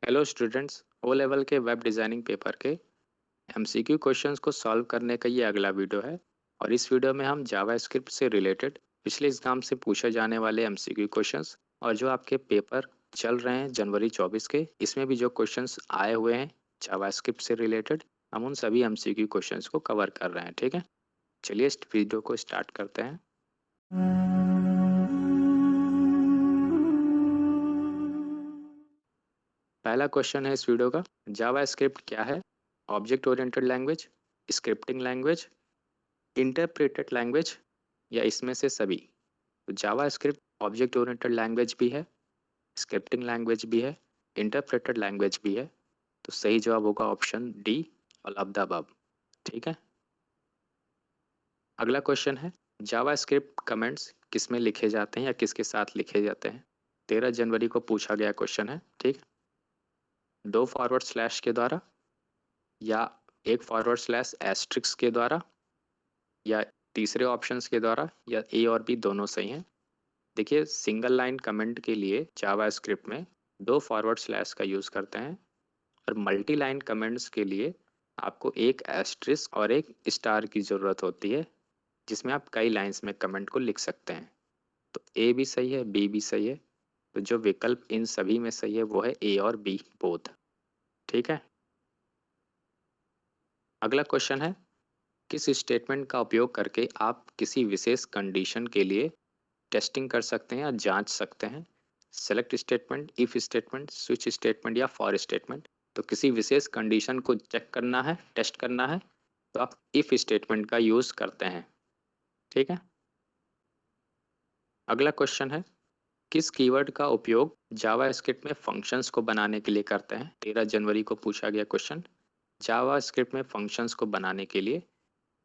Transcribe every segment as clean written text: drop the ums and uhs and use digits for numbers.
Hello students, O level के web designing paper के MCQ questions को सॉल्व करने का ये अगला वीडियो है। और इस वीडियो में हम जावास्क्रिप्ट से रिलेटेड पिछले एग्जाम से पूछे जाने वाले एमसीक्यू क्वेश्चंस और जो आपके पेपर चल रहे हैं जनवरी 24 के, इसमें भी जो क्वेश्चंस आए हुए हैं जावास्क्रिप्ट से रिलेटेड, हम उन सभी एमसीक्यू क्वेश्चंस को कवर कर रहे हैं। ठीक है, चलिए इस वीडियो को स्टार्ट करते हैं। पहला क्वेश्चन है इस वीडियो का, जावास्क्रिप्ट क्या है? Object oriented language, scripting language, interpreted language या इसमें से सभी? तो जावास्क्रिप्ट ऑब्जेक्ट ओरिएंटेड लैंग्वेज भी है, स्क्रिप्टिंग लैंग्वेज भी है, इंटरप्रेटेड लैंग्वेज भी है। तो सही जवाब होगा option D, all of the above. ठीक है, अगला क्वेश्चन है, जावास्क्रिप्ट कमेंट्स किस में लिखे जाते हैं या किसके साथ लिखे जाते हैं? 13 जनवरी को पूछा गया क्वेश्चन है। ठीक, दो फॉरवर्ड स्लैश के द्वारा या एक फॉरवर्ड स्लैश एस्ट्रिक्स के द्वारा या तीसरे ऑप्शंस के द्वारा, या ए और बी दोनों सही हैं। देखिए, सिंगल लाइन कमेंट के लिए जावास्क्रिप्ट में दो फॉरवर्ड स्लैश का यूज़ करते हैं, और मल्टी लाइन कमेंट्स के लिए आपको एक एस्ट्रिस्क और एक स्टार की ज़रूरत होती है, जिसमें आप कई लाइंस में कमेंट को लिख सकते हैं। तो ए भी सही है, बी भी सही है। तो जो विकल्प इन सभी में सही है वो है ए और बी बोथ। ठीक है, अगला क्वेश्चन है, किस स्टेटमेंट का उपयोग करके आप किसी विशेष कंडीशन के लिए टेस्टिंग कर सकते हैं या जांच सकते हैं? Select statement, if statement, switch statement या फॉर स्टेटमेंट? तो किसी विशेष कंडीशन को चेक करना है, टेस्ट करना है, तो आप इफ स्टेटमेंट का यूज करते हैं। ठीक है, अगला क्वेश्चन है, किस कीवर्ड का उपयोग जावास्क्रिप्ट में फंक्शंस को बनाने के लिए करते हैं? 13 जनवरी को पूछा गया क्वेश्चन, जावास्क्रिप्ट में फंक्शंस को बनाने के लिए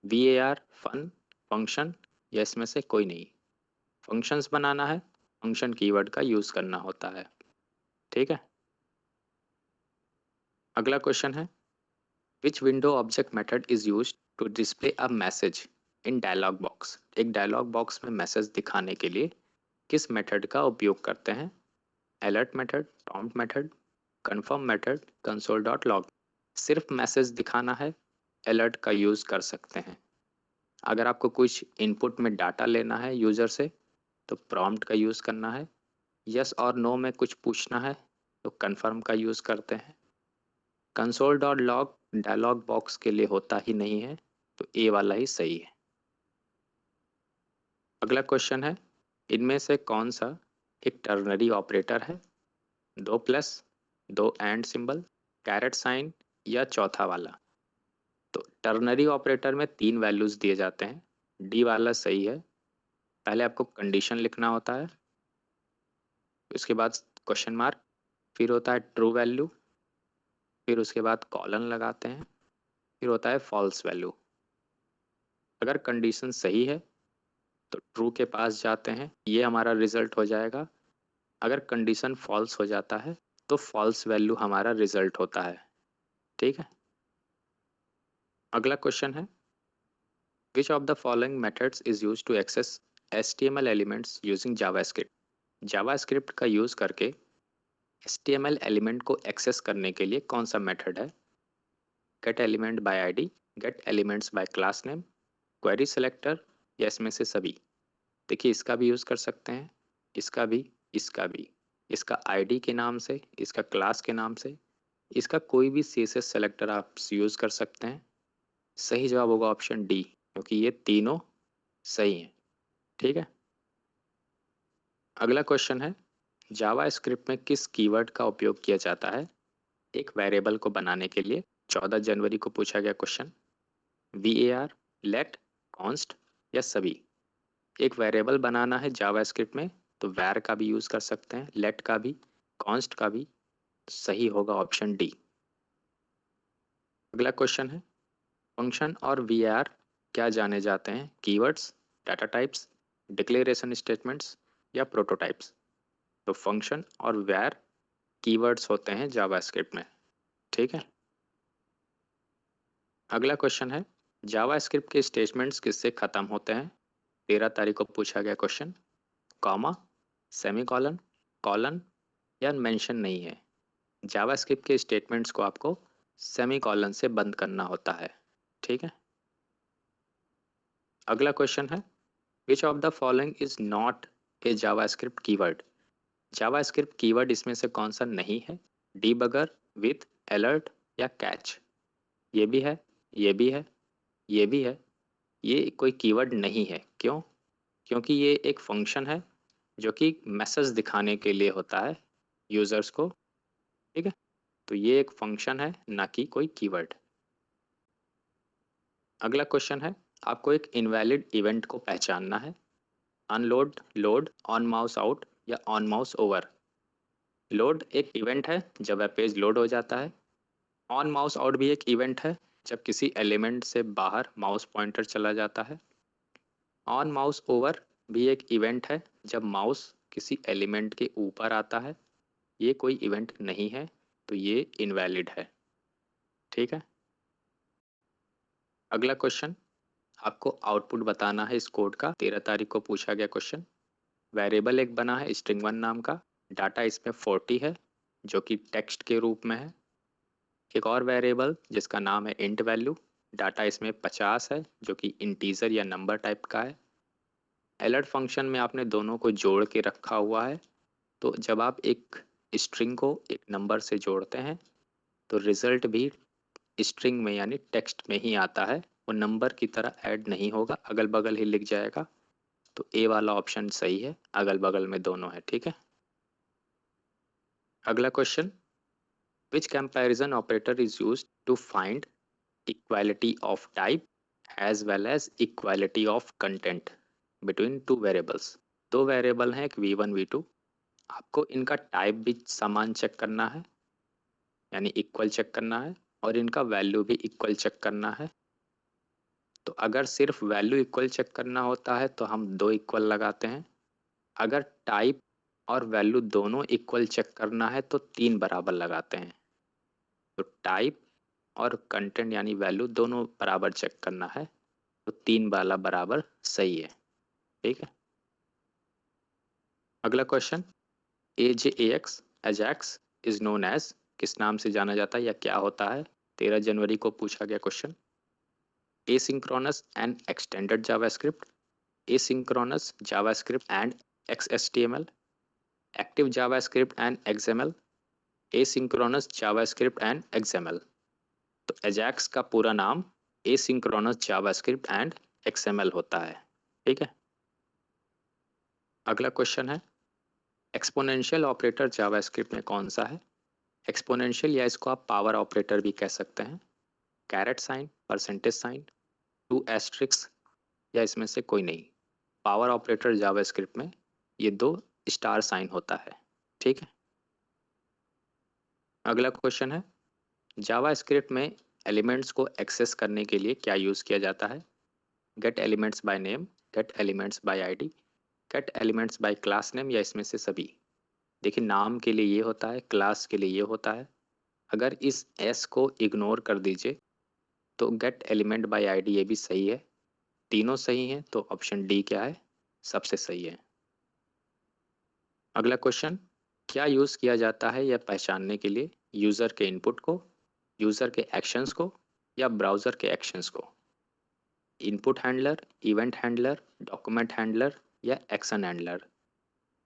var फन फंक्शन या इसमें से कोई नहीं? फंक्शंस बनाना है, फंक्शन कीवर्ड का यूज करना होता है। ठीक है, अगला क्वेश्चन है, which window object method is used to display a message in dialog box? एक डायलॉग बॉक्स में मैसेज दिखाने के लिए किस मेथड का उपयोग करते हैं? Alert method, prompt method, confirm method, console dot log? सिर्फ मैसेज दिखाना है, अलर्ट का यूज कर सकते हैं। अगर आपको कुछ इनपुट में डाटा लेना है यूजर से, तो प्रॉम्प्ट का यूज करना है। यस और नो में कुछ पूछना है, तो कन्फर्म का यूज करते हैं। Console dot log dialog box के लिए होता ही नहीं है, तो ए वाला ही सही है। अगला क्वेश्चन है, इनमें से कौन सा एक टर्नरी ऑपरेटर है? दो प्लस, दो एंड सिंबल, कैरेट साइन या चौथा वाला? तो टर्नरी ऑपरेटर में तीन वैल्यूज दिए जाते हैं, डी वाला सही है। पहले आपको कंडीशन लिखना होता है, उसके बाद क्वेश्चन मार्क, फिर होता है ट्रू वैल्यू, फिर उसके बाद कॉलन लगाते हैं, फिर होता है फॉल्स वैल्यू। अगर कंडीशन सही है तो ट्रू के पास जाते हैं, ये हमारा रिजल्ट हो जाएगा। अगर कंडीशन फॉल्स हो जाता है तो फॉल्स वैल्यू हमारा रिजल्ट होता है। ठीक है, अगला क्वेश्चन है, which of the following methods is use to access HTML elements using JavaScript? JavaScript का यूज करके HTML एलिमेंट को एक्सेस करने के लिए कौन सा मेथड है? Get element by ID, get elements by class name, query selector या इसमें से सभी? देखिए, इसका भी यूज़ कर सकते हैं, इसका भी, इसका भी। इसका आईडी के नाम से, इसका क्लास के नाम से, इसका कोई भी CSS सेलेक्टर आप यूज़ कर सकते हैं। सही जवाब होगा ऑप्शन डी, क्योंकि ये तीनों सही हैं। ठीक है, अगला क्वेश्चन है, जावा स्क्रिप्ट में किस कीवर्ड का उपयोग किया जाता है एक वेरिएबल को बनाने के लिए? 14 जनवरी को पूछा गया क्वेश्चन, var, let, const या सभी? एक वेरिएबल बनाना है जावास्क्रिप्ट में, तो var का भी यूज़ कर सकते हैं, let का भी, const का भी। सही होगा ऑप्शन डी। अगला क्वेश्चन है, फंक्शन और var क्या जाने जाते हैं? Keywords, data types, declaration statements या प्रोटोटाइप्स? तो फंक्शन और var कीवर्ड्स होते हैं जावास्क्रिप्ट में। ठीक है, अगला क्वेश्चन है, जावास्क्रिप्ट के स्टेटमेंट्स किससे खत्म होते हैं? 13 तारीख को पूछा गया क्वेश्चन, कॉमा, सेमीकॉलन, कॉलन या मेंशन नहीं है? जावास्क्रिप्ट के स्टेटमेंट्स को आपको सेमीकोलन से बंद करना होता है, ठीक है। अगला क्वेश्चन है, which of the following is not a JavaScript keyword. JavaScript keyword इसमें से कौन सा नहीं है? डीबगर, विथ, अलर्ट या कैच। ये भी है, ये भी है, ये भी है। ये कोई कीवर्ड नहीं है, क्यों? क्योंकि ये एक फंक्शन है जो कि मैसेज दिखाने के लिए होता है यूजर्स को, ठीक है। तो ये एक फंक्शन है, ना कि कोई कीवर्ड। अगला क्वेश्चन है, आपको एक इनवैलिड इवेंट को पहचानना है। Unload, load, on mouse out या ऑन माउस ओवर। लोड एक इवेंट है जब वेब पेज लोड हो जाता है। ऑन माउस आउट भी एक इवेंट है जब किसी एलिमेंट से बाहर माउस पॉइंटर चला जाता है। ऑन माउस ओवर भी एक इवेंट है जब माउस किसी एलिमेंट के ऊपर आता है। ये कोई इवेंट नहीं है, तो ये इनवैलिड है, ठीक है। अगला क्वेश्चन, आपको आउटपुट बताना है इस कोड का। 13 तारीख को पूछा गया क्वेश्चन। वेरिएबल एक बना है string1 नाम का, डाटा इसमें 40 है जो कि टेक्स्ट के रूप में है। एक और वेरिएबल जिसका नाम है इंट वैल्यू, डाटा इसमें 50 है जो कि इंटीजर या नंबर टाइप का है। अलर्ट फंक्शन में आपने दोनों को जोड़ के रखा हुआ है, तो जब आप एक स्ट्रिंग को एक नंबर से जोड़ते हैं तो रिजल्ट भी स्ट्रिंग में यानी टेक्स्ट में ही आता है, वो नंबर की तरह ऐड नहीं होगा, अगल बगल ही लिख जाएगा। तो ए वाला ऑप्शन सही है, अगल बगल में दोनों है, ठीक है। अगला question, which comparison operator is used to find equality of type as well as equality of content between two variables. दो वेरिएबल हैं, एक v1 v2। आपको इनका टाइप भी समान चेक करना है, यानी इक्वल चेक करना है, और इनका वैल्यू भी इक्वल चेक करना है। तो अगर सिर्फ वैल्यू इक्वल चेक करना होता है तो हम दो इक्वल लगाते हैं। अगर टाइप और वैल्यू दोनों इक्वल चेक करना है तो तीन बराबर लगाते हैं। तो टाइप और कंटेंट यानी वैल्यू दोनों बराबर चेक करना है, तो तीन वाला बराबर सही है, ठीक है। अगला question, AJAX AJAX is known as, किस नाम से जाना जाता है या क्या होता है? 13 जनवरी को पूछा गया question. Asynchronous and extended JavaScript, asynchronous JavaScript and XHTML, active JavaScript and XML, asynchronous JavaScript and XML। तो अजैक्स का पूरा नाम एसिंक्रोनस जावास्क्रिप्ट एंड XML होता है, ठीक है। अगला क्वेश्चन है, एक्सपोनेंशियल ऑपरेटर जावास्क्रिप्ट में कौन सा है? एक्सपोनेंशियल या इसको आप पावर ऑपरेटर भी कह सकते हैं। Caret sign, percentage sign, two asterisks या इसमें से कोई नहीं। पावर ऑपरेटर जावास्क्रिप्ट में ये दो स्टार साइन होता है, ठीक है। अगला क्वेश्चन है, जावास्क्रिप्ट में एलिमेंट्स को एक्सेस करने के लिए क्या यूज़ किया जाता है? Gate elements by name, gate elements bye ID, get elements by class name या इसमें से सभी। देखिए, नाम के लिए ये होता है, क्लास के लिए ये होता है। अगर इस एस को इग्नोर कर दीजिए तो गेट एलिमेंट बाय आईडी ये भी सही है। तीनों सही हैं, तो ऑप्शन डी क्या है? सबसे सही है। अगला क्वेश्चन, क्या यूज़ किया जाता है यह पहचानने के लिए यूज़र के इनपुट को, यूज़र के एक्शंस को या ब्राउज़र के एक्शंस को? Input handler, event handler, document handler या एक्शन हैंडलर।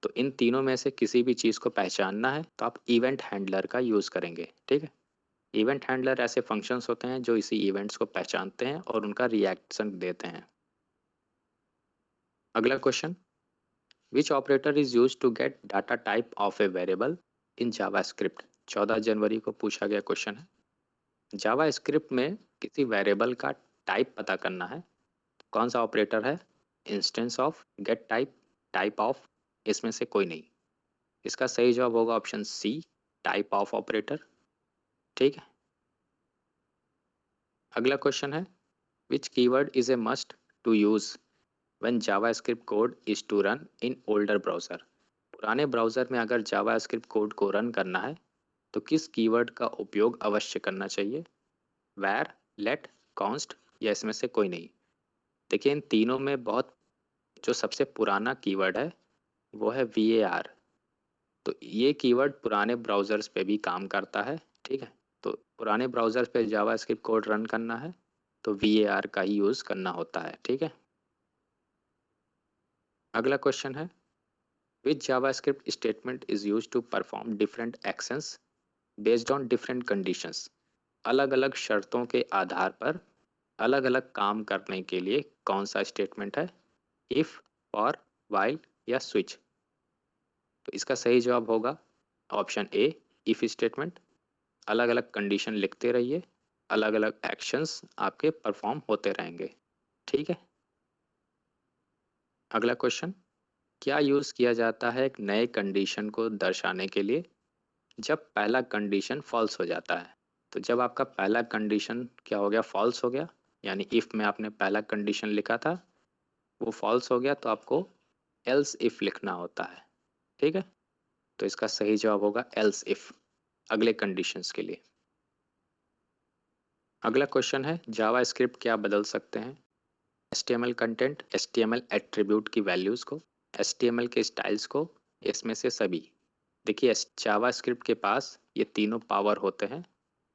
तो इन तीनों में से किसी भी चीज़ को पहचानना है तो आप इवेंट हैंडलर का यूज़ करेंगे, ठीक है। इवेंट हैंडलर ऐसे फंक्शंस होते हैं जो इसी इवेंट्स को पहचानते हैं और उनका रिएक्शन देते हैं। अगला question, which operator is use to get data type of a variable in JavaScript? 14 जनवरी को पूछा गया क्वेश्चन है। जावास्क्रिप्ट में किसी वेरिएबल का टाइप पता करना है, कौन सा ऑपरेटर है? Instance of, get type, type of, इसमें से कोई नहीं। इसका सही जवाब होगा option C, type of operator, ठीक है। अगला क्वेश्चन है, which keyword is a must to use when JavaScript code is to run in older browser? पुराने ब्राउज़र में अगर जावास्क्रिप्ट कोड को रन करना है तो किस कीवर्ड का उपयोग अवश्य करना चाहिए? वैर, लेट, कॉन्स्ट या इसमें से कोई नहीं। देखिए, इन तीनों में बहुत जो सबसे पुराना कीवर्ड है वो है VAR। तो ये कीवर्ड पुराने ब्राउज़र्स पे भी काम करता है, ठीक है। तो पुराने ब्राउज़र पे जावास्क्रिप्ट कोड रन करना है तो var का ही यूज़ करना होता है, ठीक है। अगला क्वेश्चन है, which JavaScript statement is used to perform different actions based on different conditions. अलग अलग शर्तों के आधार पर अलग अलग काम करने के लिए कौन सा स्टेटमेंट है? इफ, फॉर, वाइल या स्विच। तो इसका सही जवाब होगा ऑप्शन ए, इफ स्टेटमेंट। अलग अलग कंडीशन लिखते रहिए, अलग अलग एक्शंस आपके परफॉर्म होते रहेंगे, ठीक है। अगला क्वेश्चन, क्या यूज़ किया जाता है एक नए कंडीशन को दर्शाने के लिए जब पहला कंडीशन फॉल्स हो जाता है? तो जब आपका पहला कंडीशन क्या हो गया, फॉल्स हो गया, यानी इफ में आपने पहला कंडीशन लिखा था वो फॉल्स हो गया, तो आपको एल्स इफ लिखना होता है, ठीक है। तो इसका सही जवाब होगा एल्स इफ, अगले कंडीशंस के लिए। अगला क्वेश्चन है, जावा स्क्रिप्ट क्या बदल सकते हैं? HTML कंटेंट, HTML एट्रीब्यूट की वैल्यूज़ को, HTML के स्टाइल्स को, इसमें से सभी। देखिए जावा स्क्रिप्ट के पास ये तीनों पावर होते हैं,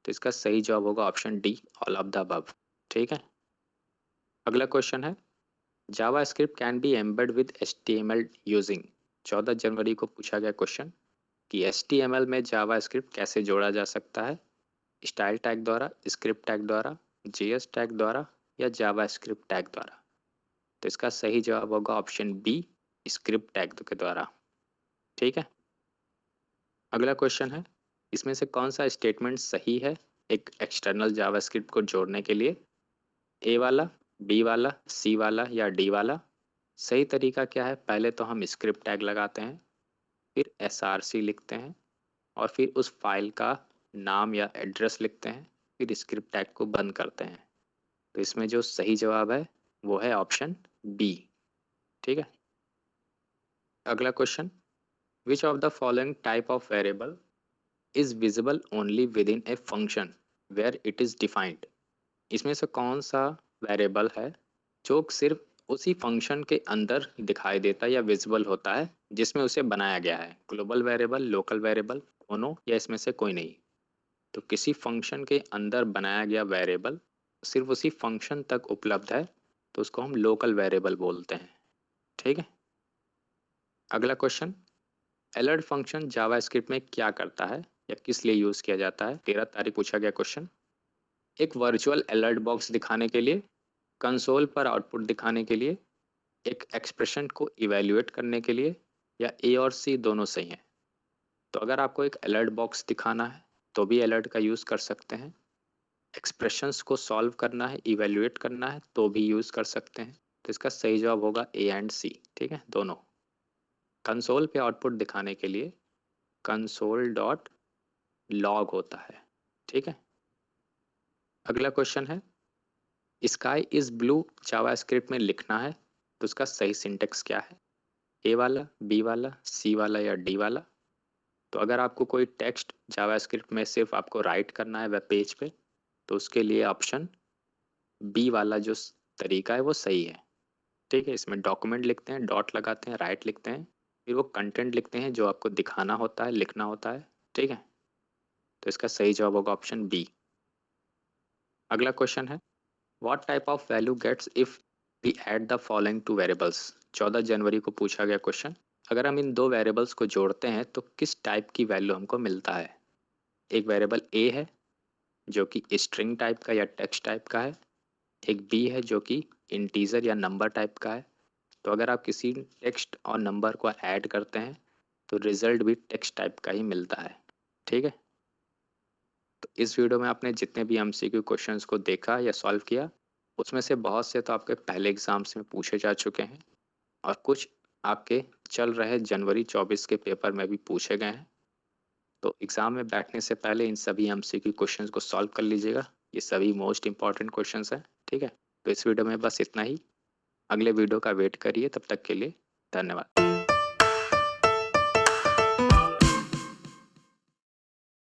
तो इसका सही जवाब होगा option D, all of the above, ठीक है। अगला क्वेश्चन है, JavaScript can be embed with HTML using. 14 जनवरी को पूछा गया क्वेश्चन कि HTML में जावा स्क्रिप्ट कैसे जोड़ा जा सकता है? स्टाइल टैग द्वारा, स्क्रिप्ट टैग द्वारा, JS टैग द्वारा या जावा स्क्रिप्ट टैग द्वारा। तो इसका सही जवाब होगा ऑप्शन बी, स्क्रिप्ट टैग के द्वारा, ठीक है। अगला क्वेश्चन है, इसमें से कौन सा स्टेटमेंट सही है एक एक्सटर्नल जावास्क्रिप्ट को जोड़ने के लिए? ए वाला, बी वाला, सी वाला या डी वाला? सही तरीका क्या है, पहले तो हम स्क्रिप्ट टैग लगाते हैं, फिर src लिखते हैं और फिर उस फाइल का नाम या एड्रेस लिखते हैं, फिर स्क्रिप्ट टैग को बंद करते हैं। तो इसमें जो सही जवाब है वो है ऑप्शन बी, ठीक है। अगला question, which of the following type of variable is visible only within a function where it is defined? इसमें से कौन सा वेरिएबल है जो सिर्फ उसी फंक्शन के अंदर दिखाई देता है या विजिबल होता है जिसमें उसे बनाया गया है? ग्लोबल वेरिएबल, लोकल वेरिएबल, दोनों या इसमें से कोई नहीं? तो किसी फंक्शन के अंदर बनाया गया वेरिएबल सिर्फ उसी फंक्शन तक उपलब्ध है तो उसको हम लोकल वेरिएबल बोलते हैं, ठीक है। अगला क्वेश्चन, अलर्ट फंक्शन जावास्क्रिप्ट में क्या करता है या किस लिए यूज़ किया जाता है? 13 तारीख पूछा गया क्वेश्चन। एक वर्चुअल अलर्ट बॉक्स दिखाने के लिए, कंसोल पर आउटपुट दिखाने के लिए, एक एक्सप्रेशन को इवैल्यूएट करने के लिए या ए और सी दोनों सही हैं? तो अगर आपको एक अलर्ट बॉक्स दिखाना है तो भी अलर्ट का यूज़ कर सकते हैं, एक्सप्रेशंस को सॉल्व करना है, इवैल्यूएट करना है तो भी यूज़ कर सकते हैं। तो इसका सही जवाब होगा ए एंड सी, ठीक है, दोनों। कंसोल पे आउटपुट दिखाने के लिए कंसोल डॉट लॉग होता है, ठीक है। अगला क्वेश्चन है, स्काई इज ब्लू जावास्क्रिप्ट में लिखना है तो उसका सही सिंटेक्स क्या है? ए वाला, बी वाला, सी वाला या डी वाला? तो अगर आपको कोई टेक्स्ट जावास्क्रिप्ट में सिर्फ आपको राइट करना है वेब पेज पे तो उसके लिए ऑप्शन बी वाला जो तरीका है वो सही है, ठीक है। इसमें डॉक्यूमेंट लिखते हैं, डॉट लगाते हैं, राइट लिखते हैं, फिर वो कंटेंट लिखते हैं जो आपको दिखाना होता है, लिखना होता है, ठीक है। तो इसका सही जवाब होगा ऑप्शन बी। अगला क्वेश्चन है, what type of value gets if we add the following two variables. 14 जनवरी को पूछा गया क्वेश्चन, अगर हम इन दो वेरिएबल्स को जोड़ते हैं तो किस टाइप की वैल्यू हमको मिलता है? एक वेरिएबल ए है जो कि स्ट्रिंग टाइप का या टेक्स्ट टाइप का है, एक बी है जो कि इंटीजर या नंबर टाइप का है। तो अगर आप किसी टेक्स्ट और नंबर को ऐड करते हैं तो रिजल्ट भी टेक्स्ट टाइप का ही मिलता है, ठीक है। तो इस वीडियो में आपने जितने भी MCQ क्वेश्चंस को देखा या सॉल्व किया उसमें से बहुत से तो आपके पहले एग्जाम्स में पूछे जा चुके हैं और कुछ आपके चल रहे जनवरी 24 के पेपर में भी पूछे गए हैं। तो एग्ज़ाम में बैठने से पहले इन सभी MCQ क्वेश्चंस को सॉल्व कर लीजिएगा, ये सभी मोस्ट इंपॉर्टेंट क्वेश्चंस हैं, ठीक है। तो इस वीडियो में बस इतना ही, अगले वीडियो का वेट करिए, तब तक के लिए धन्यवाद।